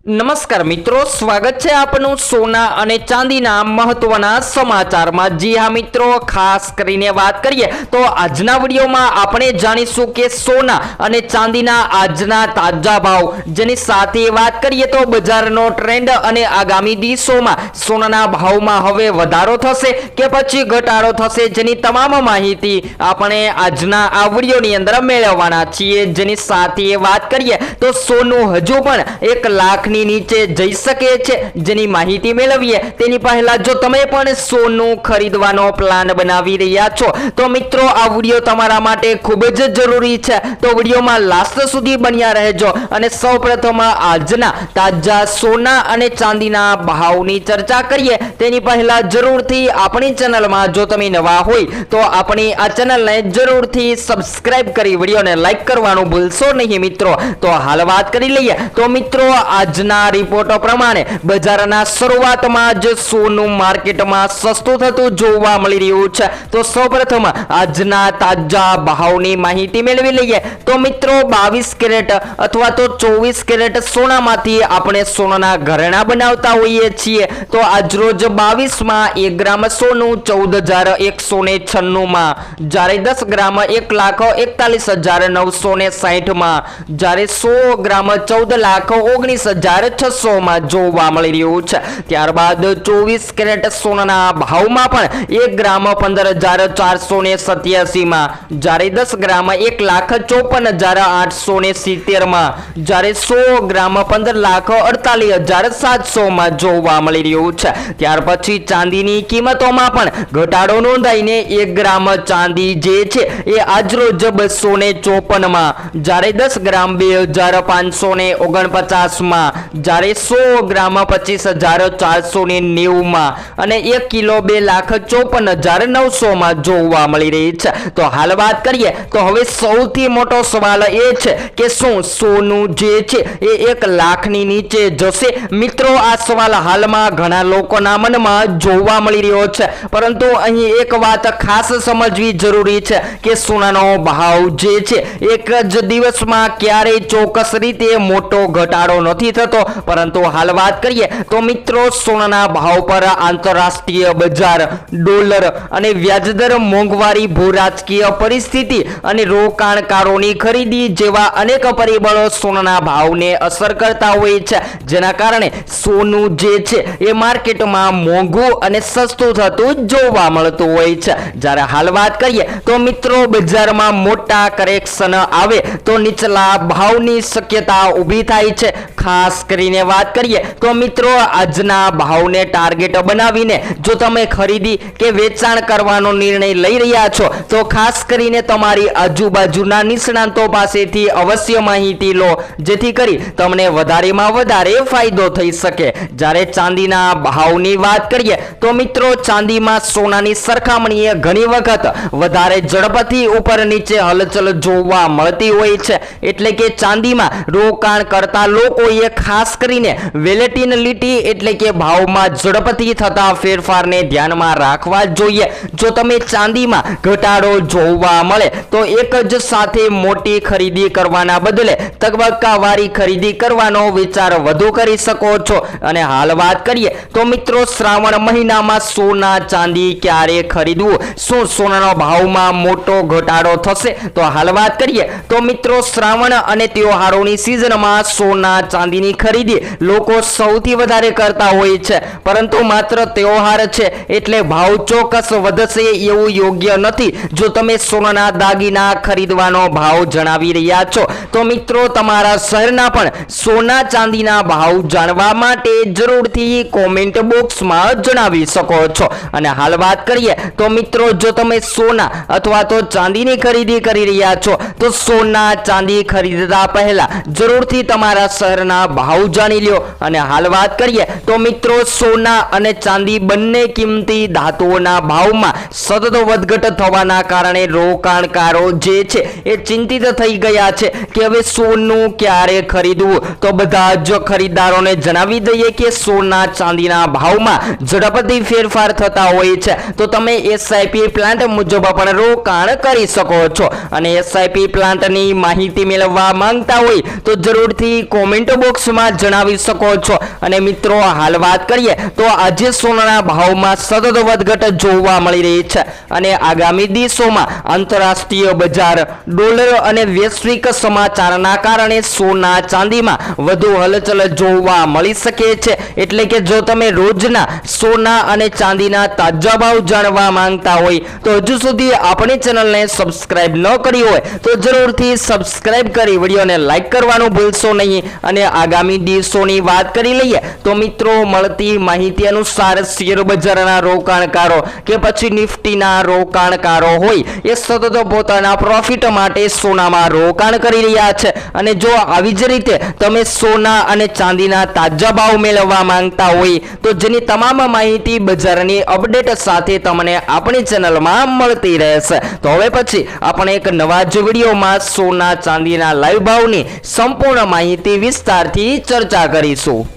નમસ્કાર મિત્રો, સ્વાગત છે આપનું સોના અને ચાંદીના મહત્વના સમાચારમાં। જી હા મિત્રો, ખાસ કરીને વાત કરીએ તો આજના વિડીયોમાં આપણે જાણીશું કે સોના અને ચાંદીના આજના તાજા ભાવ, જેની સાથે વાત કરીએ તો બજારનો ટ્રેન્ડ અને આગામી દિવસોમાં સોનાના ભાવમાં હવે વધારો થશે કે પછી ઘટાડો થશે, જેની તમામ માહિતી આપણે આજના આ વિડીયોની અંદર મેળવવાના છીએ। જેની સાથે વાત કરીએ તો સોનું હજુ પણ 1 લાખ નીચે જઈ શકે છે, જેની માહિતી મેળવીએ તેની પહેલા જો તમે પણ સોનું ખરીદવાનો પ્લાન બનાવી રહ્યા છો તો મિત્રો આ વિડીયો તમારા માટે ખૂબ જ જરૂરી છે, તો વિડીયોમાં લાસ્ટ સુધી બન્યા રહેજો। અને સૌપ્રથમ આજના તાજા સોના અને ચાંદીના ભાવની ચર્ચા કરીએ તેની પહેલા જરૂરથી આપણી ચેનલમાં જો તમે નવા હોય તો આપણી આ ચેનલને જરૂરથી સબસ્ક્રાઇબ કરી વિડીયોને લાઈક કરવાનું ભૂલશો નહીં મિત્રો। તો હાલ વાત કરી લઈએ તો મિત્રો આજના રિપોર્ટો પ્રમાણે બજારના શરૂઆતમાં જ સોનું માર્કેટમાં સસ્તું થતું જોવા મળી રહ્યું છે। તો સૌપ્રથમ આજના તાજા ભાવની માહિતી મેળવી લઈએ તો મિત્રો 22 કેરેટ અથવા તો 24 કેરેટ સોનામાંથી આપણે સોનાના ઘરેણા બનાવતા હોઈએ છીએ। તો આજરોજ 22 માં 1 ગ્રામ સોનું 14,196 માં, જ્યારે 10 ગ્રામ 1,41,960 માં, જ્યારે 100 ગ્રામ 14,19,600 માં જોવા મળી રહ્યું છે। ત્યારબાદ 24 કેરેટ સોનાના ભાવમાં પણ 1 ગ્રામ 15,487 માં, જ્યારે 10 ગ્રામ 1,54,870 માં, જ્યારે 100 ગ્રામ 15,48,700 માં જોવા મળી રહ્યું છે। ત્યાર પછી ચાંદીની કિંમતોમાં પણ ઘટાડો નોંધાઈને 1 ગ્રામ ચાંદી જે છે એ આજરોજ 254 માં, જ્યારે 10 ગ્રામ 2,549 માં, જ્યારે 100 ગ્રામ 25,490 માં અને 1 કિલો 2,54,900 માં જોવા મળી રહી છે। તો હાલ વાત કરીએ તો હવે સૌથી મોટો સવાલ એ છે કે શું સોનું જે છે એ 1 લાખની નીચે જશે? મિત્રો આ સવાલ હાલમાં ઘણા લોકોના મનમાં જોવા મળી રહ્યો છે, પરંતુ અહીં એક વાત ખાસ સમજવી જરૂરી છે કે સોનાનો ભાવ જે છે એક જ દિવસમાં ક્યારેય ચોક્કસ રીતે મોટો ઘટાડો નથી થતો, પરંતુ હાલ વાત કરીએ તો મિત્રો સોનાના ભાવ પર આંતરરાષ્ટ્રીય બજાર, ડોલર અને વ્યાજદર, મોંઘવારી, ભૂરાજકીય પરિસ્થિતિ અને રોકાણકારોની ખરીદી જેવા અનેક પરિબળો સોનાના ભાવને અસર કરતા હોય છે, જેના કારણે સોનું જે છે એ માર્કેટમાં મોંઘું અને સસ્તું થતું જોવા મળતું હોય છે। જ્યારે હાલ વાત કરીએ તો મિત્રો બજારમાં મોટા કરેક્શન આવે તો નીચલા ભાવની શક્યતા ઊભી થાય છે। ખાસ કરીને વાત કરીએ તો મિત્રો આજના ભાવને ટાર્ગેટ બનાવીને જો તમે ખરીદી કે વેચાણ કરવાનો નિર્ણય લઈ રહ્યા છો તો ખાસ કરીને તમારી આજુબાજુના નિષ્ણાંતો પાસેથી અવશ્ય માહિતી લો, જેથી કરી તમને વધારેમાં વધારે ફાયદો થઈ શકે। જ્યારે ચાંદીના ભાવની વાત કરીએ તો મિત્રો ચાંદીમાં સોનાની સરખામણીએ ઘણી વખત વધારે ઝડપથી ઉપર નીચે હલચલ જોવા મળતી હોય છે, એટલે કે ચાંદીમાં રોકાણ કરતા લોકોએ ખાસ કરીને વેલેટિલિટી એટલે કે ભાવમાં ઝડપથી થતા ફેરફારને ધ્યાનમાં રાખવા જોઈએ। જો તમે ચાંદીમાં ઘટાડો જોવા મળે તો એક જ સાથે મોટી ખરીદી કરવાના બદલે તબક્કાવારી ખરીદી કરવાનો વિચાર વધુ કરી શકો છો। અને હાલ વાત કરીએ તો મિત્રો શ્રાવણ મહિનામાં સોના ચાંદી ક્યારે ખરીદવું? શું સોનાનો ભાવમાં મોટો ઘટાડો થશે? તો હાલ વાત કરીએ તો મિત્રો શ્રાવણ અને તહેવારોની સિઝનમાં સોના ચાંદીની ખરીદી લોકો સૌથી વધારે કરતા હોય છે, પરંતુ માત્ર તહેવાર છે એટલે ભાવ ચોક્કસ વધશે એવું યોગ્ય નથી। જો તમે સોનાના દાગીના ખરીદવાનો ભાવ જણાવી રહ્યા છો તો મિત્રો તમારા શહેરના પણ સોના ચાંદીના ભાવ જાણવા માટે જરૂરથી કોમેન્ટ બોક્સમાં જણાવી શકો છો। અને હાલ વાત કરીએ તો મિત્રો જો તમે સોના અથવા તો ચાંદીની ખરીદી કરી રહ્યા છો તો સોના ચાંદી ખરીદતા પહેલા જરૂરથી તમારા શહેરના ભાવ જાણી લ્યો। અને હાલ વાત કરીએ તો મિત્રો સોના અને ચાંદી બંને કિંમતી ધાતુઓના ભાવમાં સતત વધઘટ થવાના કારણે રોકાણકારો જે છે એ ચિંતિત થઈ ગયા છે કે હવે સોનું ક્યારે ખરીદવું। તો બધા જ ખરીદદારોને જણાવી દઈએ કે સોના ચાંદીના ભાવમાં ઝડપથી ફેરફાર થતા હોય છે, તો તમે SIP પ્લાન્ટ મુજબ પણ રોકાણ કરી શકો છો। અને SIP પ્લાન્ટની માહિતી મેળવવા માંગતા હોય તો જરૂરથી કોમેન્ટ બોક્સમાં કમેન્ટમાં જણાવી શકો છો। અને મિત્રો હાલ વાત કરીએ તો આજે સોનાના ભાવમાં સતત વધઘટ જોવા મળી રહી છે અને આગામી દિવસોમાં આંતરરાષ્ટ્રીય બજાર, ડોલર અને વૈશ્વિક સમાચારના કારણે સોના ચાંદીમાં વધુ હલચલ જોવા મળી શકે છે। એટલે કે જો તમે રોજના સોના અને ચાંદીના તાજા ભાવ જાણવા માંગતા હોય તો હજુ સુધી આપણી ચેનલને સબસ્ક્રાઇબ ન કરી હોય તો જરૂરથી સબસ્ક્રાઇબ કરી વિડીયોને લાઈક કરવાનું ભૂલશો નહીં। અને આગામી દિવસોની વાત કરી લઈએ તો મિત્રો મળતી માહિતી અનુસાર શેર બજારના રોકાણકારો કે પછી નિફ્ટીના રોકાણકારો હોય એ સતત પોતાના પ્રોફિટ માટે સોનામાં રોકાણ કરી રહ્યા છે। અને જો આવી જ રીતે તમે સોના અને ચાંદીના તાજા ભાવ મેળવવા માંગતા હોય તો જેની તમામ માહિતી બજારની અપડેટ સાથે તમને આપણી ચેનલમાં મળતી રહેશે। તો હવે પછી આપણે એક નવા જ વિડીયોમાં સોના ચાંદીના લાઈવ ભાવની સંપૂર્ણ માહિતી વિસ્તારથી ચર્ચા કરીશું।